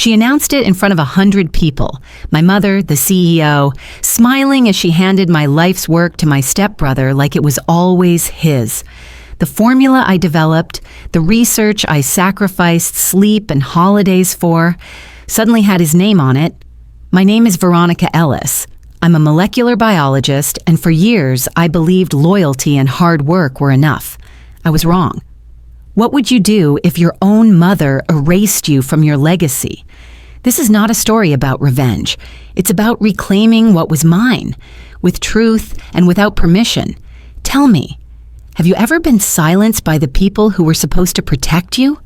She announced it in front of 100 people, my mother, the CEO, smiling as she handed my life's work to my stepbrother like it was always his. The formula I developed, the research I sacrificed sleep and holidays for, suddenly had his name on it. My name is Veronica Ellis. I'm a molecular biologist, and for years I believed loyalty and hard work were enough. I was wrong. What would you do if your own mother erased you from your legacy? This is not a story about revenge. It's about reclaiming what was mine, with truth and without permission. Tell me, have you ever been silenced by the people who were supposed to protect you?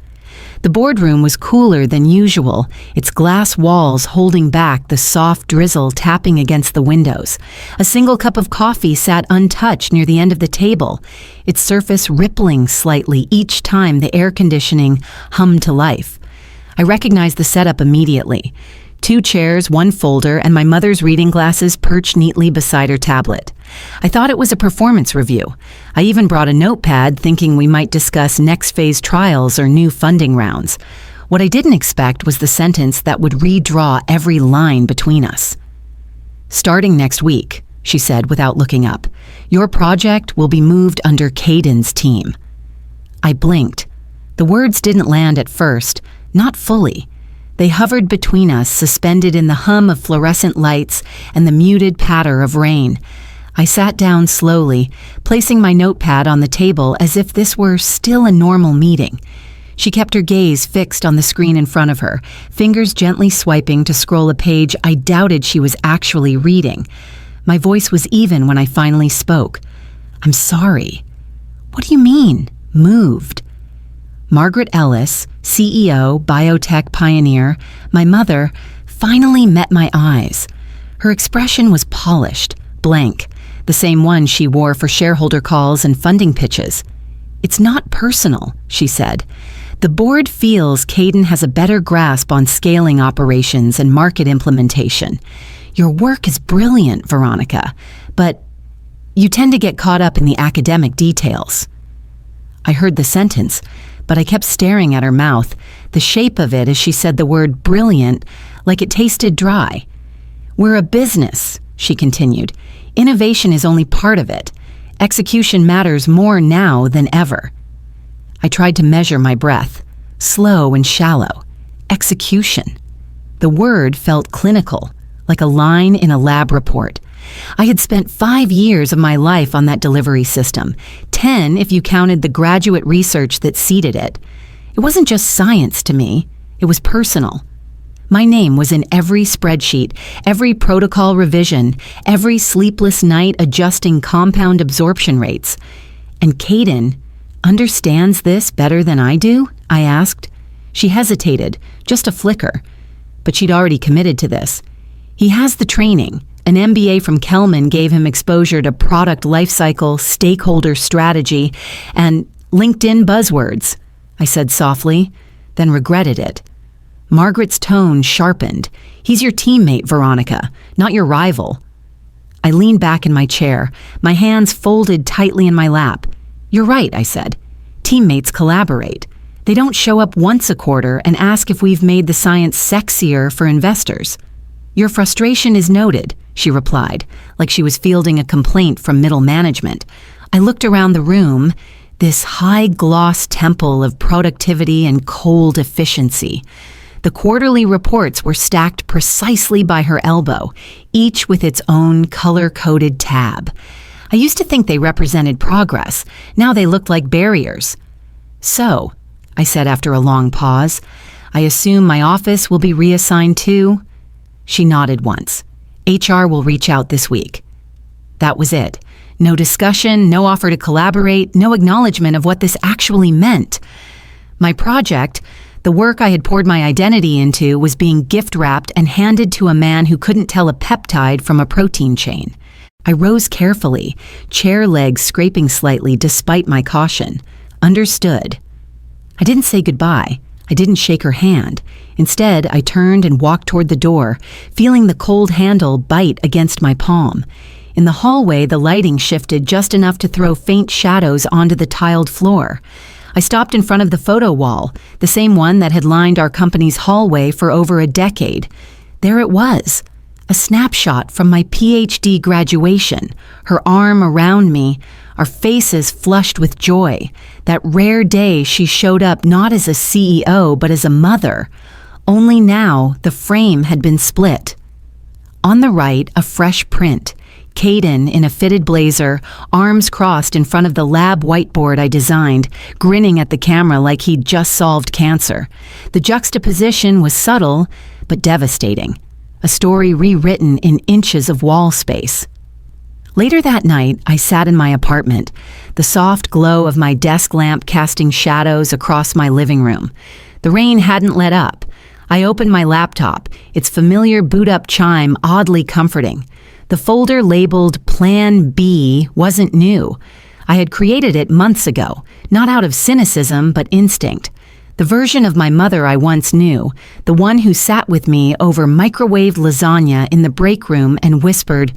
The boardroom was cooler than usual, its glass walls holding back the soft drizzle tapping against the windows. A single cup of coffee sat untouched near the end of the table, its surface rippling slightly each time the air conditioning hummed to life. I recognized the setup immediately. 2 chairs, 1 folder, and my mother's reading glasses perched neatly beside her tablet. I thought it was a performance review. I even brought a notepad thinking we might discuss next phase trials or new funding rounds. What I didn't expect was the sentence that would redraw every line between us. "Starting next week," she said without looking up, "your project will be moved under Caden's team." I blinked. The words didn't land at first, not fully. They hovered between us, suspended in the hum of fluorescent lights and the muted patter of rain. I sat down slowly, placing my notepad on the table as if this were still a normal meeting. She kept her gaze fixed on the screen in front of her, fingers gently swiping to scroll a page I doubted she was actually reading. My voice was even when I finally spoke. "I'm sorry." "What do you mean, moved?" Margaret Ellis, CEO, biotech pioneer, my mother, finally met my eyes. Her expression was polished, blank, the same one she wore for shareholder calls and funding pitches. "It's not personal," she said. "The board feels Caden has a better grasp on scaling operations and market implementation. Your work is brilliant, Veronica, but you tend to get caught up in the academic details." I heard the sentence, but I kept staring at her mouth, the shape of it as she said the word brilliant, like it tasted dry. "We're a business," she continued. "Innovation is only part of it. Execution matters more now than ever." I tried to measure my breath, slow and shallow. Execution. The word felt clinical, like a line in a lab report. I had spent 5 years of my life on that delivery system, 10 if you counted the graduate research that seeded it. It wasn't just science to me, it was personal. My name was in every spreadsheet, every protocol revision, every sleepless night adjusting compound absorption rates. And Caden understands this better than I do? I asked. She hesitated, just a flicker, but she'd already committed to this. "He has the training. An MBA from Kelman gave him exposure to product lifecycle, stakeholder strategy, and LinkedIn buzzwords," I said softly, then regretted it. Margaret's tone sharpened. "He's your teammate, Veronica, not your rival." I leaned back in my chair, my hands folded tightly in my lap. "You're right," I said. "Teammates collaborate. They don't show up once a quarter and ask if we've made the science sexier for investors." "Your frustration is noted," she replied, like she was fielding a complaint from middle management. I looked around the room, this high-gloss temple of productivity and cold efficiency. The quarterly reports were stacked precisely by her elbow, each with its own color-coded tab. I used to think they represented progress. Now they looked like barriers. "So," I said after a long pause, "I assume my office will be reassigned too?" She nodded once. "HR will reach out this week." That was it. No discussion, no offer to collaborate, no acknowledgement of what this actually meant. My project, the work I had poured my identity into, was being gift-wrapped and handed to a man who couldn't tell a peptide from a protein chain. I rose carefully, chair legs scraping slightly despite my caution. Understood. I didn't say goodbye. I didn't shake her hand. Instead, I turned and walked toward the door, feeling the cold handle bite against my palm. In the hallway, the lighting shifted just enough to throw faint shadows onto the tiled floor. I stopped in front of the photo wall, the same one that had lined our company's hallway for over a decade. There it was, a snapshot from my PhD graduation, her arm around me, our faces flushed with joy. That rare day she showed up not as a CEO, but as a mother. Only now the frame had been split. On the right, a fresh print. Caden in a fitted blazer, arms crossed in front of the lab whiteboard I designed, grinning at the camera like he'd just solved cancer. The juxtaposition was subtle, but devastating. A story rewritten in inches of wall space. Later that night, I sat in my apartment, the soft glow of my desk lamp casting shadows across my living room. The rain hadn't let up. I opened my laptop, its familiar boot-up chime oddly comforting. The folder labeled Plan B wasn't new. I had created it months ago, not out of cynicism, but instinct. The version of my mother I once knew, the one who sat with me over microwaved lasagna in the break room and whispered,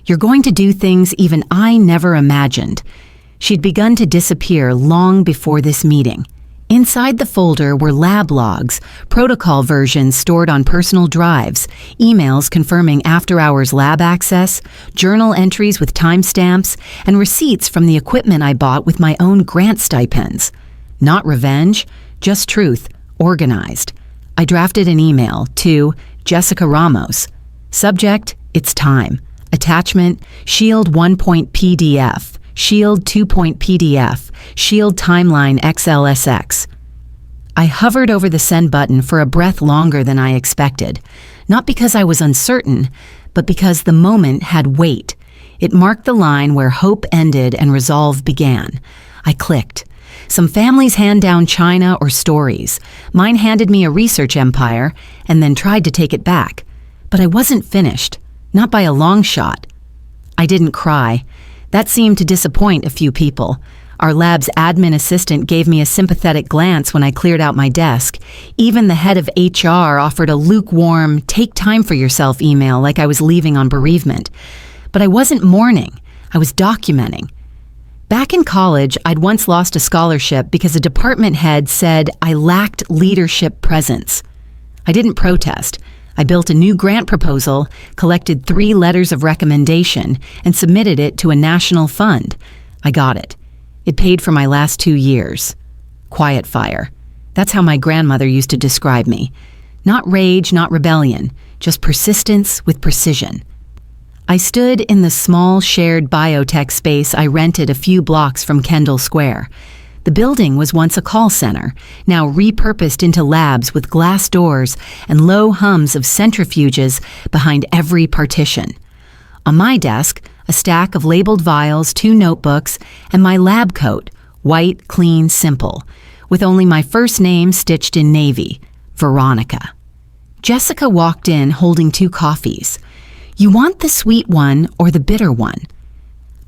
"You're going to do things even I never imagined." She'd begun to disappear long before this meeting. Inside the folder were lab logs, protocol versions stored on personal drives, emails confirming after-hours lab access, journal entries with timestamps, and receipts from the equipment I bought with my own grant stipends. Not revenge, just truth, organized. I drafted an email to Jessica Ramos. Subject, it's time. Attachment, Shield 1.pdf, Shield 2.pdf, Shield Timeline XLSX. I hovered over the send button for a breath longer than I expected, not because I was uncertain, but because the moment had weight. It marked the line where hope ended and resolve began. I clicked. Some families hand down china or stories. Mine handed me a research empire and then tried to take it back. But I wasn't finished, not by a long shot. I didn't cry. That seemed to disappoint a few people. Our lab's admin assistant gave me a sympathetic glance when I cleared out my desk. Even the head of HR offered a lukewarm, take time for yourself email like I was leaving on bereavement. But I wasn't mourning. I was documenting. Back in college, I'd once lost a scholarship because a department head said I lacked leadership presence. I didn't protest. I built a new grant proposal, collected 3 letters of recommendation, and submitted it to a national fund. I got it. It paid for my last 2 years. Quiet fire. That's how my grandmother used to describe me. Not rage, not rebellion, just persistence with precision. I stood in the small shared biotech space I rented a few blocks from Kendall Square. The building was once a call center, now repurposed into labs with glass doors and low hums of centrifuges behind every partition. On my desk, a stack of labeled vials, 2 notebooks, and my lab coat, white, clean, simple, with only my first name stitched in navy, Veronica. Jessica walked in holding 2 coffees. "You want the sweet one or the bitter one?"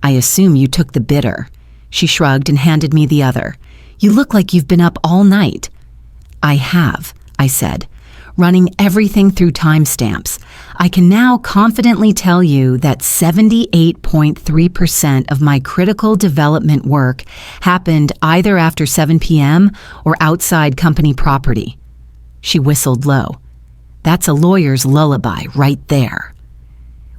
"I assume you took the bitter." She shrugged and handed me the other. "You look like you've been up all night." "I have," I said, running everything through timestamps. I can now confidently tell you that 78.3% of my critical development work happened either after 7 p.m. or outside company property. She whistled low. That's a lawyer's lullaby right there.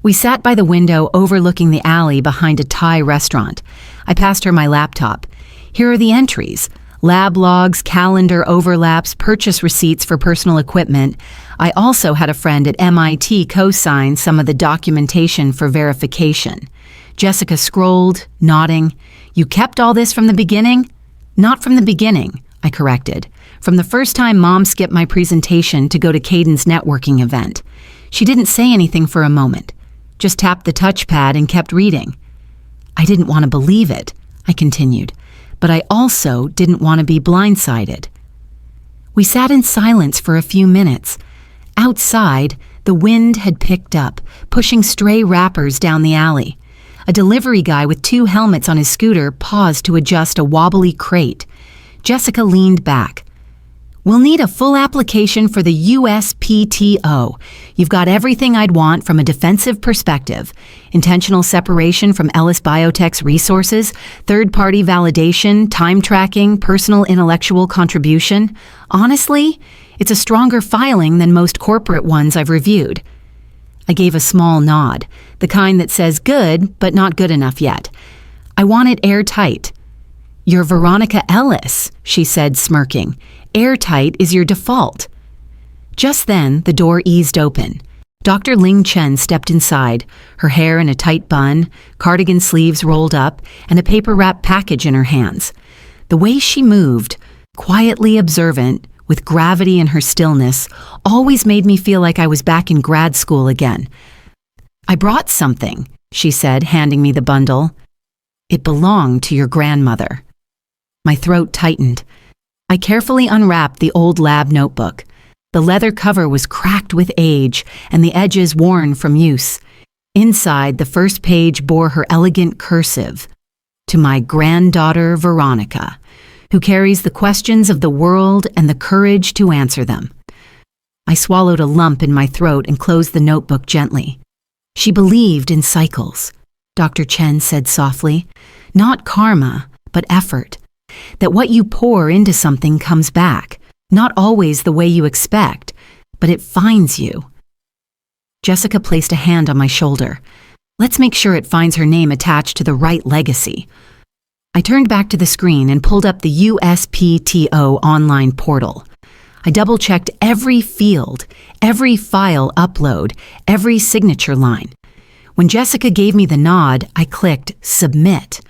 We sat by the window overlooking the alley behind a Thai restaurant. I passed her my laptop. Here are the entries. Lab logs, calendar overlaps, purchase receipts for personal equipment. I also had a friend at MIT co-sign some of the documentation for verification. Jessica scrolled, nodding. "You kept all this from the beginning?" "Not from the beginning," I corrected. "From the first time Mom skipped my presentation to go to Caden's networking event. She didn't say anything for a moment, just tapped the touchpad and kept reading." I didn't want to believe it, I continued, but I also didn't want to be blindsided. We sat in silence for a few minutes. Outside, the wind had picked up, pushing stray wrappers down the alley. A delivery guy with 2 helmets on his scooter paused to adjust a wobbly crate. Jessica leaned back. We'll need a full application for the USPTO. You've got everything I'd want from a defensive perspective. Intentional separation from Ellis Biotech's resources, third-party validation, time tracking, personal intellectual contribution. Honestly, it's a stronger filing than most corporate ones I've reviewed. I gave a small nod, the kind that says good, but not good enough yet. I want it airtight. You're Veronica Ellis, she said, smirking. Airtight is your default. Just then, the door eased open. Dr. Ling Chen stepped inside, her hair in a tight bun, cardigan sleeves rolled up, and a paper-wrapped package in her hands. The way she moved, quietly observant, with gravity in her stillness, always made me feel like I was back in grad school again. I brought something, she said, handing me the bundle. It belonged to your grandmother. My throat tightened. I carefully unwrapped the old lab notebook. The leather cover was cracked with age and the edges worn from use. Inside, the first page bore her elegant cursive, "To my granddaughter Veronica, who carries the questions of the world and the courage to answer them." I swallowed a lump in my throat and closed the notebook gently. She believed in cycles, Dr. Chen said softly. Not karma, but effort. That what you pour into something comes back, not always the way you expect, but it finds you. Jessica placed a hand on my shoulder. Let's make sure it finds her name attached to the right legacy. I turned back to the screen and pulled up the USPTO online portal. I double-checked every field, every file upload, every signature line. When Jessica gave me the nod, I clicked Submit.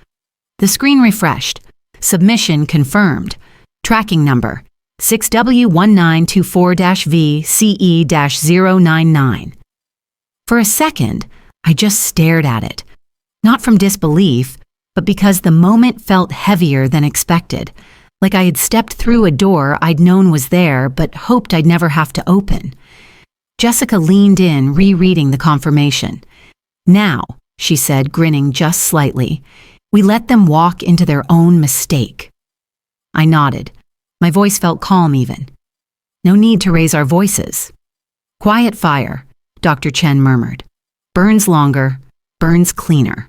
The screen refreshed. Submission confirmed. Tracking number 6W1924-V-CE-099. For a second, I just stared at it. Not from disbelief, but because the moment felt heavier than expected, like I had stepped through a door I'd known was there but hoped I'd never have to open. Jessica leaned in, rereading the confirmation. "Now," she said, grinning just slightly, "we let them walk into their own mistake." I nodded. My voice felt calm even. "No need to raise our voices." "Quiet fire," Dr. Chen murmured. "Burns longer, burns cleaner."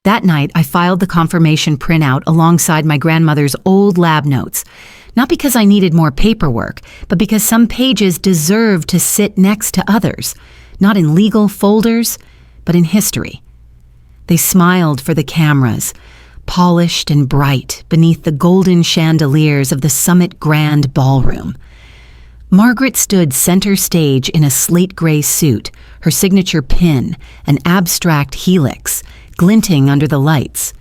That night, I filed the confirmation printout alongside my grandmother's old lab notes, not because I needed more paperwork, but because some pages deserved to sit next to others, not in legal folders, but in history. They smiled for the cameras, polished and bright beneath the golden chandeliers of the Summit Grand Ballroom. Margaret stood center stage in a slate-gray suit, her signature pin, an abstract helix, glinting under the lights.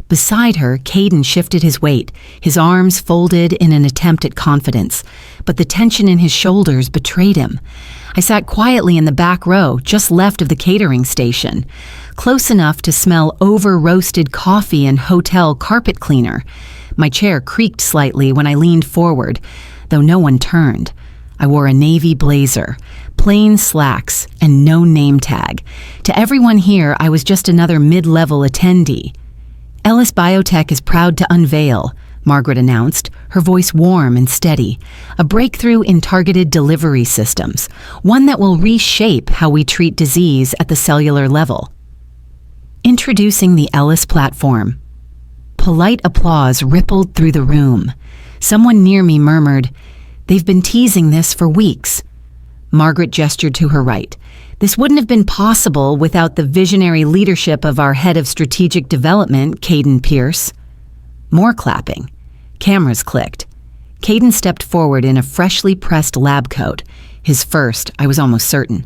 Beside her, Caden shifted his weight, his arms folded in an attempt at confidence, but the tension in his shoulders betrayed him. I sat quietly in the back row, just left of the catering station, close enough to smell over-roasted coffee and hotel carpet cleaner. My chair creaked slightly when I leaned forward, though no one turned. I wore a navy blazer, plain slacks, and no name tag. To everyone here, I was just another mid-level attendee. "Ellis Biotech is proud to unveil," Margaret announced, her voice warm and steady, "a breakthrough in targeted delivery systems, one that will reshape how we treat disease at the cellular level." Introducing the Ellis platform. Polite applause rippled through the room. Someone near me murmured, "They've been teasing this for weeks." Margaret gestured to her right. "This wouldn't have been possible without the visionary leadership of our head of strategic development, Caden Pierce." More clapping. Cameras clicked. Caden stepped forward in a freshly pressed lab coat. His first, I was almost certain.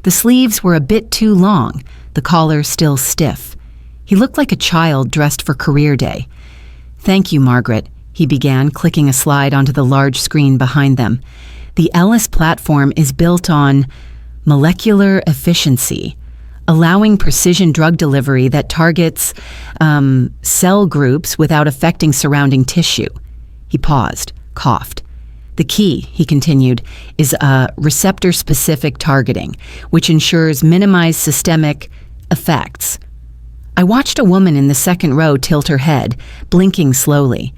The sleeves were a bit too long, the collar still stiff. He looked like a child dressed for career day. "Thank you, Margaret," he began, clicking a slide onto the large screen behind them. "The Ellis platform is built on molecular efficiency, allowing precision drug delivery that targets cell groups without affecting surrounding tissue." He paused, coughed. "The key," he continued, "is receptor-specific targeting, which ensures minimized systemic effects." I watched a woman in the second row tilt her head, blinking slowly.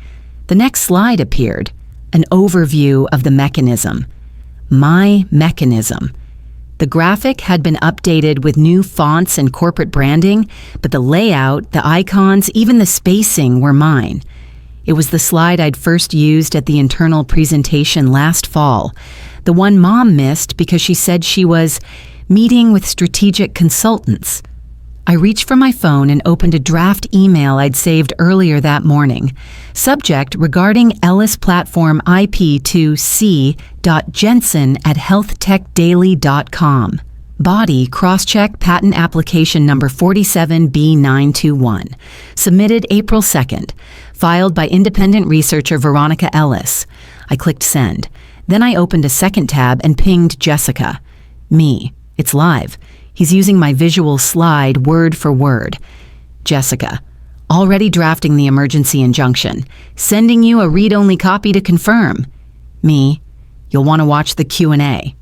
The next slide appeared. an overview of the mechanism. My mechanism. The graphic had been updated with new fonts and corporate branding, but the layout, the icons, even the spacing were mine. It was the slide I'd first used at the internal presentation last fall, the one Mom missed because she said she was meeting with strategic consultants. I reached for my phone and opened a draft email I'd saved earlier that morning. Subject regarding Ellis platform IP to c.jensen@healthtechdaily.com. Body crosscheck patent application number 47B921. Submitted April 2nd. Filed by independent researcher Veronica Ellis. I clicked send. Then I opened a second tab and pinged Jessica. Me. It's live. He's using my visual slide word for word. Jessica. Already drafting the emergency injunction. Sending you a read-only copy to confirm. Me. You'll want to watch the Q&A.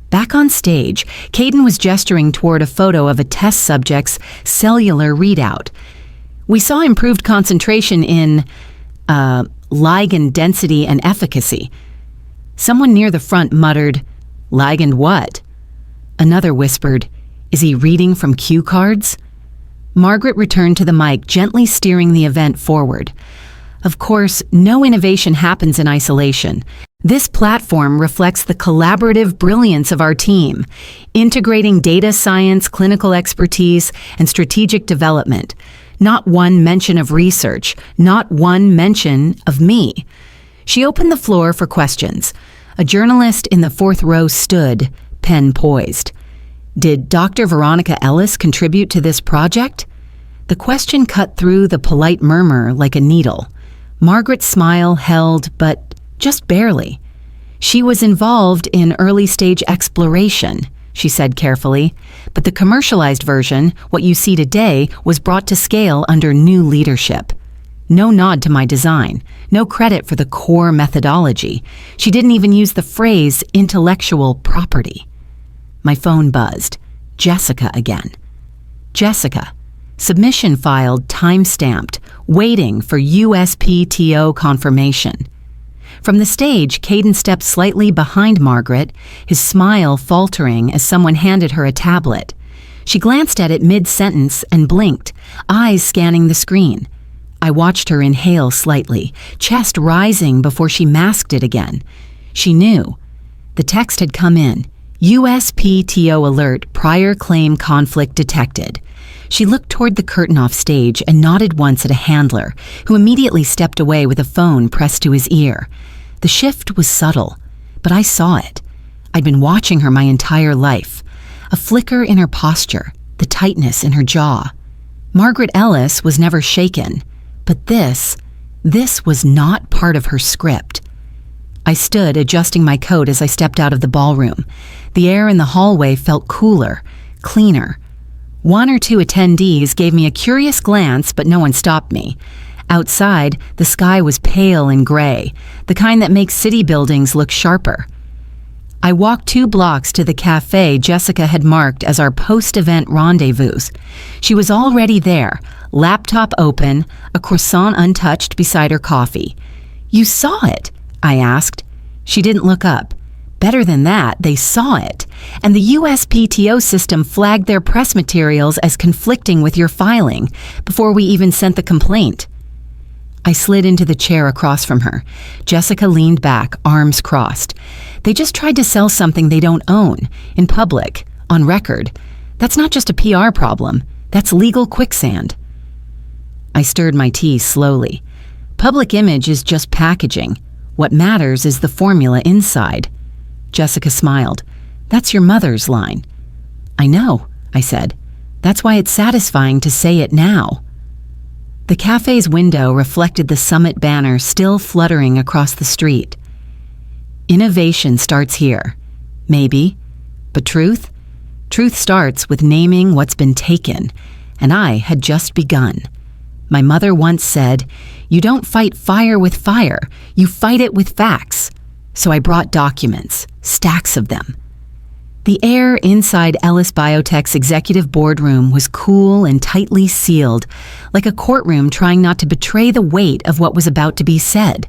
Back on stage, Caden was gesturing toward a photo of a test subject's cellular readout. We saw improved concentration in ligand density and efficacy. Someone near the front muttered, "Ligand what?" Another whispered, "Is he reading from cue cards?" Margaret returned to the mic, gently steering the event forward. Of course, no innovation happens in isolation. This platform reflects the collaborative brilliance of our team, integrating data science, clinical expertise, and strategic development. Not one mention of research, not one mention of me. She opened the floor for questions. A journalist in the fourth row stood, pen poised. Did Dr. Veronica Ellis contribute to this project? The question cut through the polite murmur like a needle. Margaret's smile held, but just barely. She was involved in early-stage exploration, she said carefully, but the commercialized version, what you see today, was brought to scale under new leadership. No nod to my design, no credit for the core methodology. She didn't even use the phrase intellectual property. My phone buzzed. Jessica again. Jessica. Submission filed, time-stamped, waiting for USPTO confirmation. From the stage, Caden stepped slightly behind Margaret, his smile faltering as someone handed her a tablet. She glanced at it mid-sentence and blinked, eyes scanning the screen. I watched her inhale slightly, chest rising before she masked it again. She knew. The text had come in. USPTO alert, prior claim conflict detected. She looked toward the curtain off stage and nodded once at a handler, who immediately stepped away with a phone pressed to his ear. The shift was subtle, but I saw it. I'd been watching her my entire life. A flicker in her posture, the tightness in her jaw. Margaret Ellis was never shaken, but this was not part of her script. I stood, adjusting my coat as I stepped out of the ballroom. The air in the hallway felt cooler, cleaner. One or two attendees gave me a curious glance, but no one stopped me. Outside, the sky was pale and gray, the kind that makes city buildings look sharper. I walked 2 blocks to the cafe Jessica had marked as our post-event rendezvous. She was already there, laptop open, a croissant untouched beside her coffee. "You saw it?" I asked. She didn't look up. Better than that, they saw it, and the USPTO system flagged their press materials as conflicting with your filing before we even sent the complaint. I slid into the chair across from her. Jessica leaned back, arms crossed. They just tried to sell something they don't own, in public, on record. That's not just a PR problem, that's legal quicksand. I stirred my tea slowly. Public image is just packaging. What matters is the formula inside. Jessica smiled. "That's your mother's line." "I know," I said. "That's why it's satisfying to say it now." The cafe's window reflected the summit banner still fluttering across the street. Innovation starts here. Maybe. But truth? Truth starts with naming what's been taken, and I had just begun. My mother once said, "You don't fight fire with fire, you fight it with facts." So I brought documents, stacks of them. The air inside Ellis Biotech's executive boardroom was cool and tightly sealed, like a courtroom trying not to betray the weight of what was about to be said.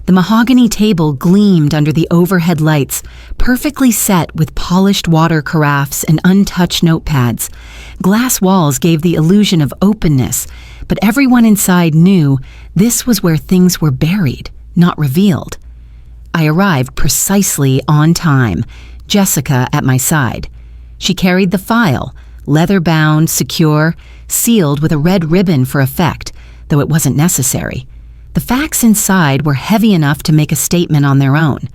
The mahogany table gleamed under the overhead lights, perfectly set with polished water carafes and untouched notepads. Glass walls gave the illusion of openness, but everyone inside knew this was where things were buried, not revealed. I arrived precisely on time, Jessica at my side. She carried the file, leather-bound, secure, sealed with a red ribbon for effect, though it wasn't necessary. The facts inside were heavy enough to make a statement on their own.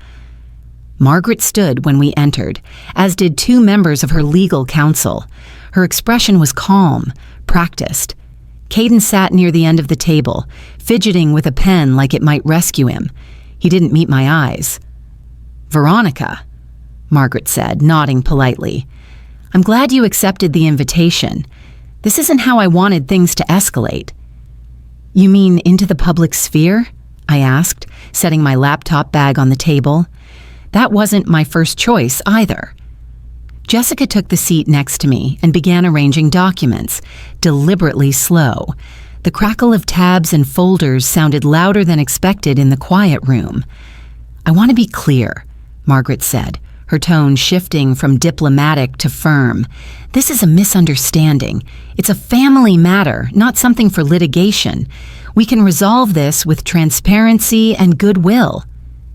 Margaret stood when we entered, as did two members of her legal counsel. Her expression was calm, practiced. Caden sat near the end of the table, fidgeting with a pen like it might rescue him. He didn't meet my eyes. "Veronica," Margaret said, nodding politely. "I'm glad you accepted the invitation. This isn't how I wanted things to escalate." "You mean into the public sphere?" I asked, setting my laptop bag on the table. That wasn't my first choice either. Jessica took the seat next to me and began arranging documents, deliberately slow. The crackle of tabs and folders sounded louder than expected in the quiet room. "I want to be clear," Margaret said, her tone shifting from diplomatic to firm. "This is a misunderstanding. It's a family matter, not something for litigation. We can resolve this with transparency and goodwill."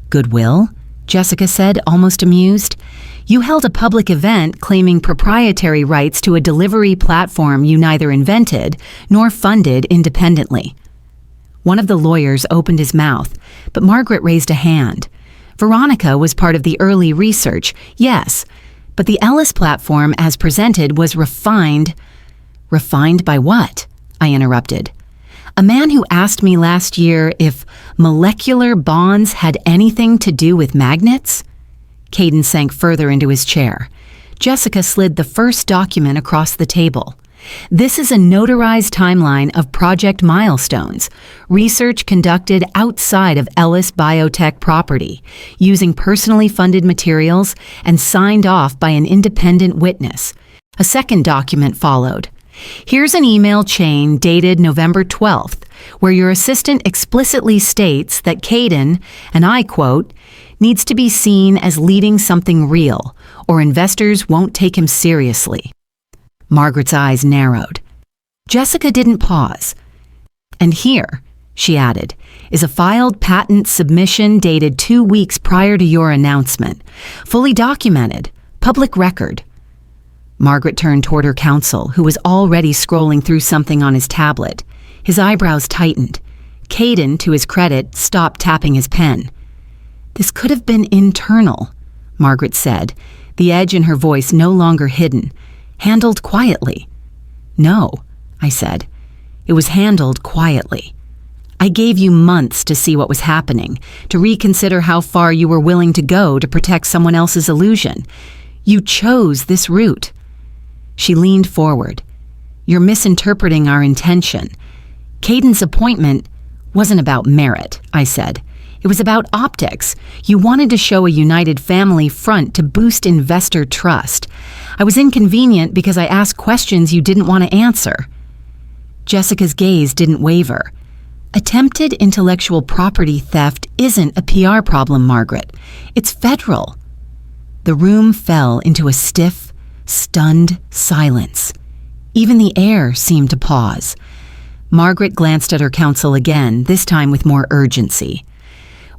"Goodwill?" Jessica said, almost amused. "You held a public event claiming proprietary rights to a delivery platform you neither invented nor funded independently." One of the lawyers opened his mouth, but Margaret raised a hand. "Veronica was part of the early research, yes, but the Ellis platform as presented was refined." "Refined by what?" I interrupted. "A man who asked me last year if molecular bonds had anything to do with magnets?" Caden sank further into his chair. Jessica slid the first document across the table. "This is a notarized timeline of project milestones, research conducted outside of Ellis biotech property, using personally funded materials and signed off by an independent witness." A second document followed. "Here's an email chain dated November 12th, where your assistant explicitly states that Caden, and I quote, needs to be seen as leading something real, or investors won't take him seriously." Margaret's eyes narrowed. Jessica didn't pause. "And here," she added, "is a filed patent submission dated 2 weeks prior to your announcement. Fully documented. Public record." Margaret turned toward her counsel, who was already scrolling through something on his tablet. His eyebrows tightened. Caden, to his credit, stopped tapping his pen. "This could have been internal," Margaret said, the edge in her voice no longer hidden. "Handled quietly." "No," I said. "It was handled quietly. I gave you months to see what was happening, to reconsider how far you were willing to go to protect someone else's illusion. You chose this route." She leaned forward. "You're misinterpreting our intention. Caden's appointment wasn't about merit," I said. "It was about optics. You wanted to show a united family front to boost investor trust. I was inconvenient because I asked questions you didn't want to answer." Jessica's gaze didn't waver. "Attempted intellectual property theft isn't a PR problem, Margaret. It's federal." The room fell into a stiff, stunned silence. Even the air seemed to pause. Margaret glanced at her counsel again, this time with more urgency.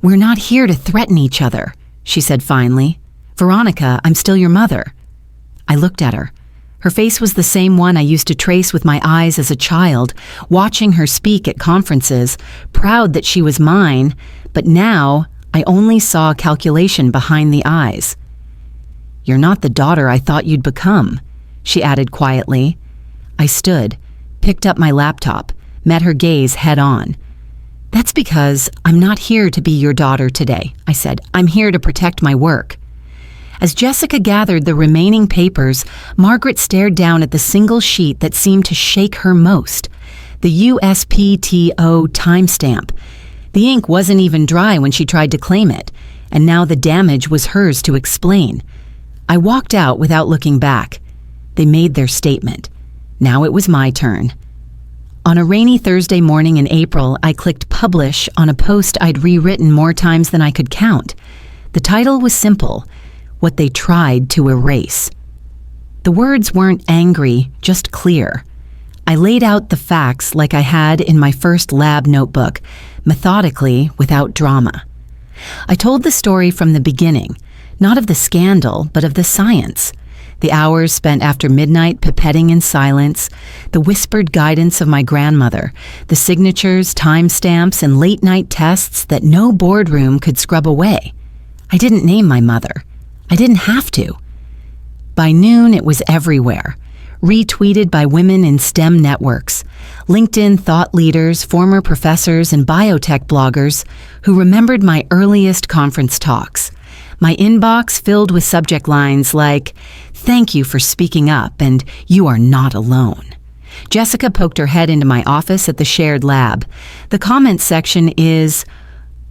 "We're not here to threaten each other," she said finally. "Veronica, I'm still your mother." I looked at her. Her face was the same one I used to trace with my eyes as a child, watching her speak at conferences, proud that she was mine, but now I only saw calculation behind the eyes. "You're not the daughter I thought you'd become," she added quietly. I stood, picked up my laptop, met her gaze head on. "That's because I'm not here to be your daughter today," I said. "I'm here to protect my work." As Jessica gathered the remaining papers, Margaret stared down at the single sheet that seemed to shake her most, the USPTO timestamp. The ink wasn't even dry when she tried to claim it, and now the damage was hers to explain. I walked out without looking back. They made their statement. Now it was my turn. On a rainy Thursday morning in April, I clicked publish on a post I'd rewritten more times than I could count. The title was simple: What They Tried to Erase. The words weren't angry, just clear. I laid out the facts like I had in my first lab notebook, methodically, without drama. I told the story from the beginning, not of the scandal, but of the science. The hours spent after midnight pipetting in silence, the whispered guidance of my grandmother, the signatures, timestamps, and late-night tests that no boardroom could scrub away. I didn't name my mother. I didn't have to. By noon, it was everywhere. Retweeted by women in STEM networks, LinkedIn thought leaders, former professors, and biotech bloggers who remembered my earliest conference talks. My inbox filled with subject lines like, "Thank you for speaking up," and "You are not alone." Jessica poked her head into my office at the shared lab. The comments section is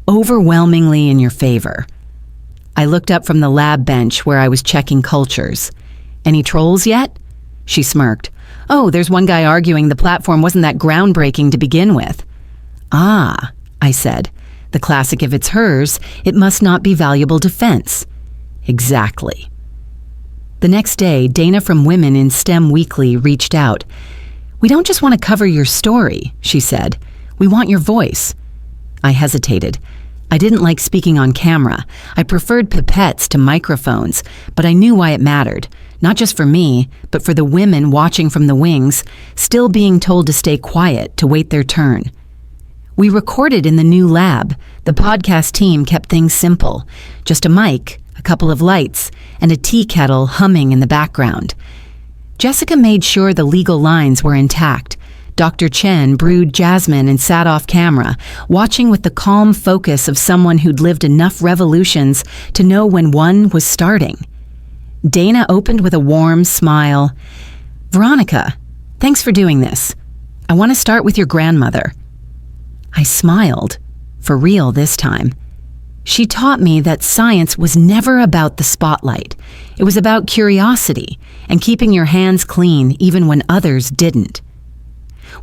overwhelmingly in your favor. I looked up from the lab bench where I was checking cultures. "Any trolls yet?" She smirked. "Oh, there's one guy arguing the platform wasn't that groundbreaking to begin with." "Ah," I said. "The classic, if it's hers, it must not be valuable defense." Exactly. The next day, Dana from Women in STEM Weekly reached out. "We don't just want to cover your story," she said. "We want your voice." I hesitated. I didn't like speaking on camera. I preferred pipettes to microphones, but I knew why it mattered. Not just for me, but for the women watching from the wings, still being told to stay quiet, to wait their turn. We recorded in the new lab. The podcast team kept things simple. Just a mic, a couple of lights, and a tea kettle humming in the background. Jessica made sure the legal lines were intact. Dr. Chen brewed jasmine and sat off camera, watching with the calm focus of someone who'd lived enough revolutions to know when one was starting. Dana opened with a warm smile. "Veronica, thanks for doing this. I want to start with your grandmother." I smiled, for real this time. She taught me that science was never about the spotlight. It was about curiosity and keeping your hands clean even when others didn't.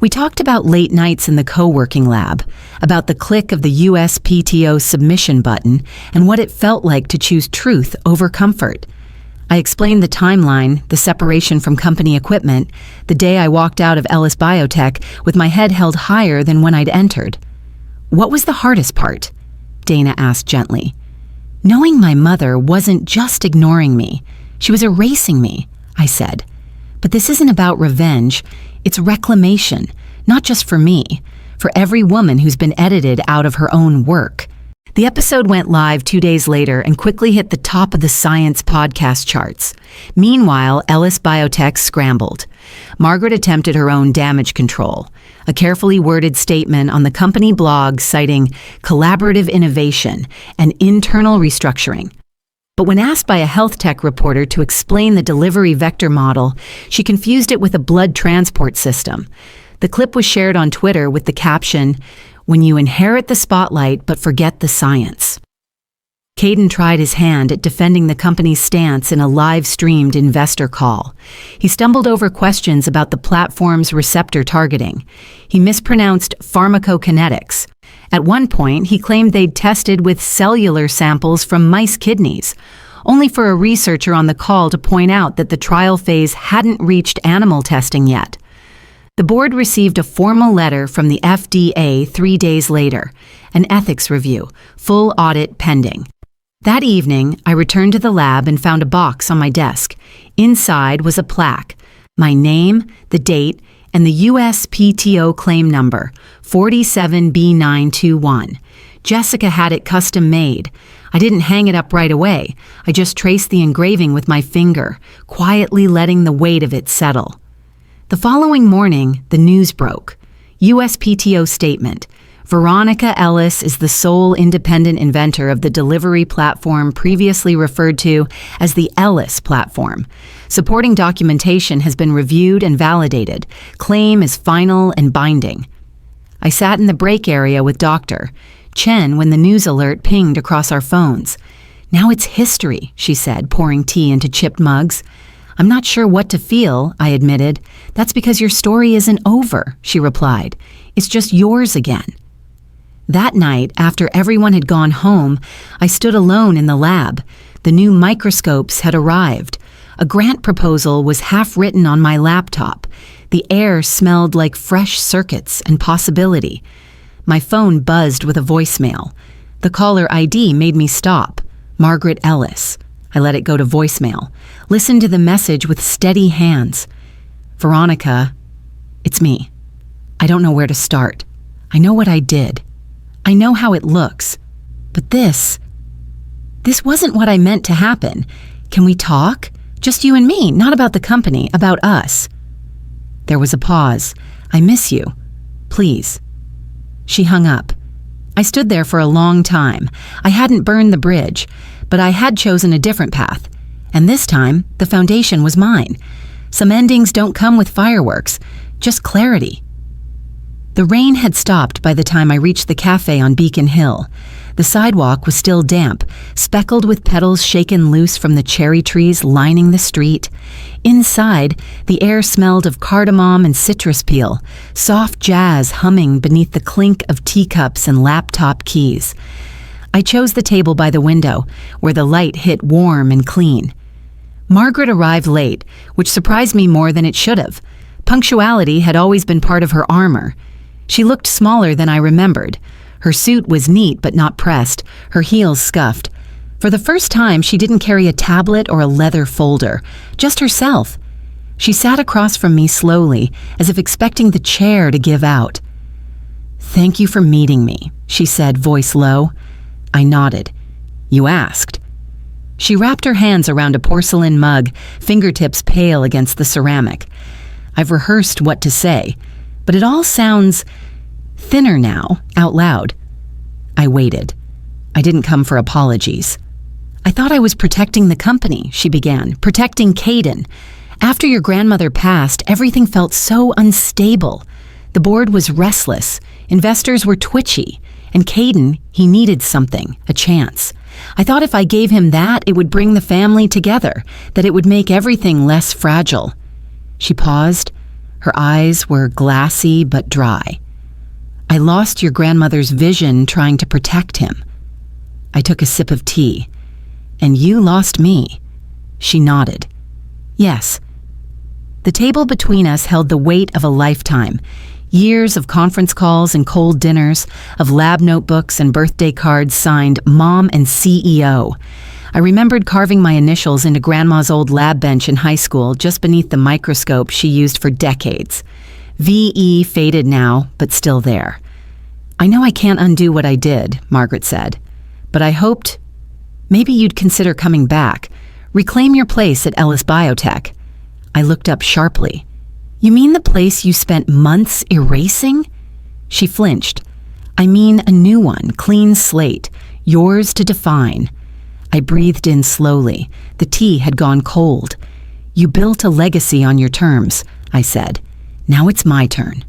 We talked about late nights in the co-working lab, about the click of the USPTO submission button and what it felt like to choose truth over comfort. I explained the timeline, the separation from company equipment, the day I walked out of Ellis Biotech with my head held higher than when I'd entered. "What was the hardest part?" Dana asked gently. "Knowing my mother wasn't just ignoring me. She was erasing me," I said. "But this isn't about revenge. It's reclamation, not just for me, for every woman who's been edited out of her own work." The episode went live 2 days later and quickly hit the top of the science podcast charts. Meanwhile, Ellis Biotech scrambled. Margaret attempted her own damage control, a carefully worded statement on the company blog citing collaborative innovation and internal restructuring. But when asked by a health tech reporter to explain the delivery vector model, she confused it with a blood transport system. The clip was shared on Twitter with the caption, "When you inherit the spotlight but forget the science." Caden tried his hand at defending the company's stance in a live-streamed investor call. He stumbled over questions about the platform's receptor targeting. He mispronounced pharmacokinetics. At one point, he claimed they'd tested with cellular samples from mice kidneys, only for a researcher on the call to point out that the trial phase hadn't reached animal testing yet. The board received a formal letter from the FDA 3 days later, an ethics review, full audit pending. That evening, I returned to the lab and found a box on my desk. Inside was a plaque, my name, the date, and the USPTO claim number, 47B921. Jessica had it custom made. I didn't hang it up right away. I just traced the engraving with my finger, quietly letting the weight of it settle. The following morning, the news broke. USPTO statement. Veronica Ellis is the sole independent inventor of the delivery platform previously referred to as the Ellis platform. Supporting documentation has been reviewed and validated. Claim is final and binding. I sat in the break area with Dr. Chen when the news alert pinged across our phones. "Now it's history," she said, pouring tea into chipped mugs. I'm not sure what to feel, I admitted. That's because your story isn't over, she replied. It's just yours again. That night, after everyone had gone home, I stood alone in the lab. The new microscopes had arrived. A grant proposal was half written on my laptop. The air smelled like fresh circuits and possibility. My phone buzzed with a voicemail. The caller ID made me stop. Margaret Ellis. I let it go to voicemail. Listened to the message with steady hands. Veronica, it's me. I don't know where to start. I know what I did. I know how it looks. But this wasn't what I meant to happen. Can we talk? Just you and me, not about the company, about us. There was a pause. I miss you. Please. She hung up. I stood there for a long time. I hadn't burned the bridge, but I had chosen a different path. And this time, the foundation was mine. Some endings don't come with fireworks, just clarity. The rain had stopped by the time I reached the cafe on Beacon Hill. The sidewalk was still damp, speckled with petals shaken loose from the cherry trees lining the street. Inside, the air smelled of cardamom and citrus peel, soft jazz humming beneath the clink of teacups and laptop keys. I chose the table by the window, where the light hit warm and clean. Margaret arrived late, which surprised me more than it should have. Punctuality had always been part of her armor. She looked smaller than I remembered. Her suit was neat but not pressed, her heels scuffed. For the first time, she didn't carry a tablet or a leather folder, just herself. She sat across from me slowly, as if expecting the chair to give out. "Thank you for meeting me," she said, voice low. I nodded. "You asked." She wrapped her hands around a porcelain mug, fingertips pale against the ceramic. I've rehearsed what to say, but it all sounds thinner now, out loud. I waited. I didn't come for apologies. "I thought I was protecting the company," she began, "protecting Caden. After your grandmother passed, everything felt so unstable. The board was restless, investors were twitchy, and Caden, he needed something, a chance. I thought if I gave him that, it would bring the family together, that it would make everything less fragile." She paused. Her eyes were glassy but dry. "I lost your grandmother's vision trying to protect him." I took a sip of tea. "And you lost me." She nodded. "Yes." The table between us held the weight of a lifetime. Years of conference calls and cold dinners, of lab notebooks and birthday cards signed Mom and CEO. I remembered carving my initials into Grandma's old lab bench in high school just beneath the microscope she used for decades. VE faded now, but still there. "I know I can't undo what I did," Margaret said, "but I hoped maybe you'd consider coming back, reclaim your place at Ellis Biotech." I looked up sharply. "You mean the place you spent months erasing?" She flinched. "I mean a new one, clean slate, yours to define." I breathed in slowly. The tea had gone cold. "You built a legacy on your terms," I said. "Now it's my turn."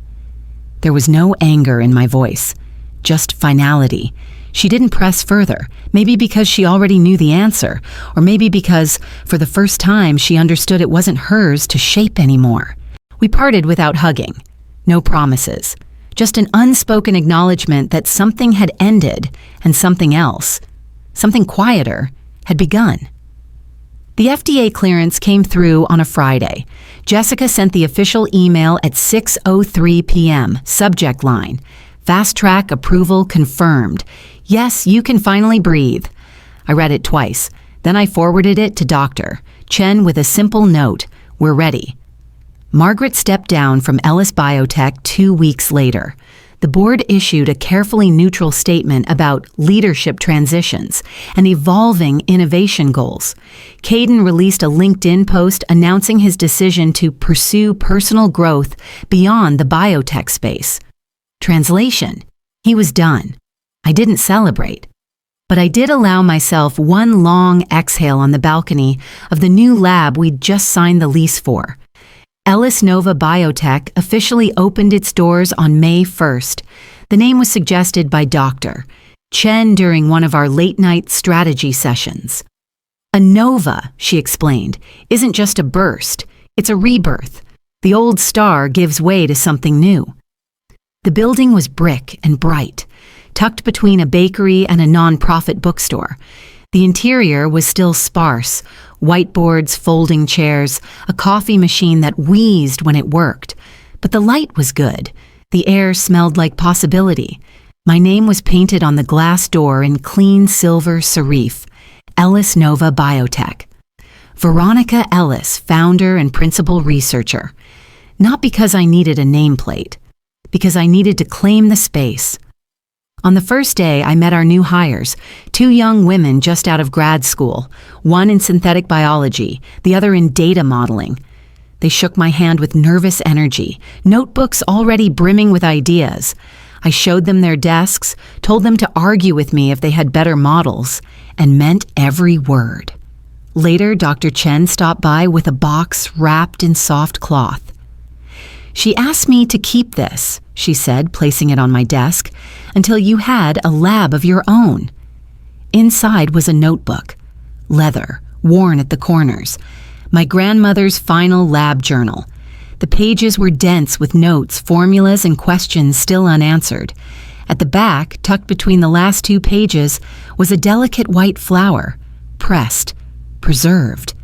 There was no anger in my voice, just finality. She didn't press further, maybe because she already knew the answer, or maybe because, for the first time, she understood it wasn't hers to shape anymore. We parted without hugging. No promises. Just an unspoken acknowledgement that something had ended and something else, something quieter, had begun. The FDA clearance came through on a Friday. Jessica sent the official email at 6:03 p.m., subject line, "Fast track approval confirmed. Yes, you can finally breathe." I read it twice. Then I forwarded it to Dr. Chen with a simple note, "We're ready." Margaret stepped down from Ellis Biotech 2 weeks later. The board issued a carefully neutral statement about leadership transitions and evolving innovation goals. Caden released a LinkedIn post announcing his decision to pursue personal growth beyond the biotech space. Translation: he was done. I didn't celebrate, but I did allow myself one long exhale on the balcony of the new lab we'd just signed the lease for. Ellis Nova Biotech officially opened its doors on May 1st. The name was suggested by Dr. Chen during one of our late-night strategy sessions. A nova, she explained, isn't just a burst, it's a rebirth. The old star gives way to something new. The building was brick and bright, tucked between a bakery and a non-profit bookstore. The interior was still sparse, whiteboards, folding chairs, a coffee machine that wheezed when it worked. But the light was good. The air smelled like possibility. My name was painted on the glass door in clean silver serif, Ellis Nova Biotech. Veronica Ellis, founder and principal researcher. Not because I needed a nameplate, because I needed to claim the space. On the first day, I met our new hires, 2 young women just out of grad school, one in synthetic biology, the other in data modeling. They shook my hand with nervous energy, notebooks already brimming with ideas. I showed them their desks, told them to argue with me if they had better models, and meant every word. Later, Dr. Chen stopped by with a box wrapped in soft cloth. She asked me to keep this, she said, placing it on my desk, until you had a lab of your own. Inside was a notebook, leather, worn at the corners, my grandmother's final lab journal. The pages were dense with notes, formulas, and questions still unanswered. At the back, tucked between the last 2 pages, was a delicate white flower, pressed, preserved.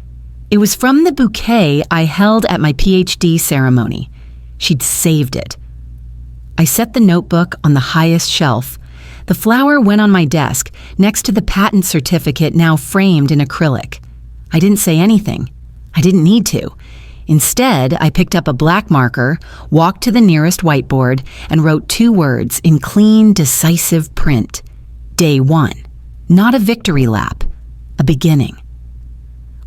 It was from the bouquet I held at my PhD ceremony. She'd saved it. I set the notebook on the highest shelf. The flower went on my desk, next to the patent certificate now framed in acrylic. I didn't say anything. I didn't need to. Instead, I picked up a black marker, walked to the nearest whiteboard, and wrote 2 words in clean, decisive print. Day 1. Not a victory lap. A beginning.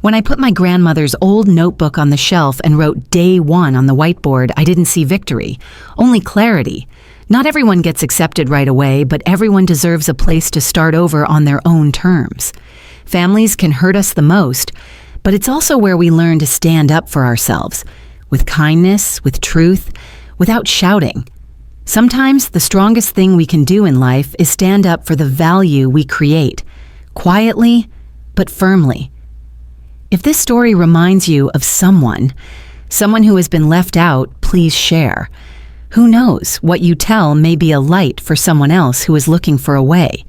When I put my grandmother's old notebook on the shelf and wrote Day 1 on the whiteboard, I didn't see victory, only clarity. Not everyone gets accepted right away, but everyone deserves a place to start over on their own terms. Families can hurt us the most, but it's also where we learn to stand up for ourselves, with kindness, with truth, without shouting. Sometimes the strongest thing we can do in life is stand up for the value we create, quietly but firmly. If this story reminds you of someone who has been left out, please share. Who knows, what you tell may be a light for someone else who is looking for a way.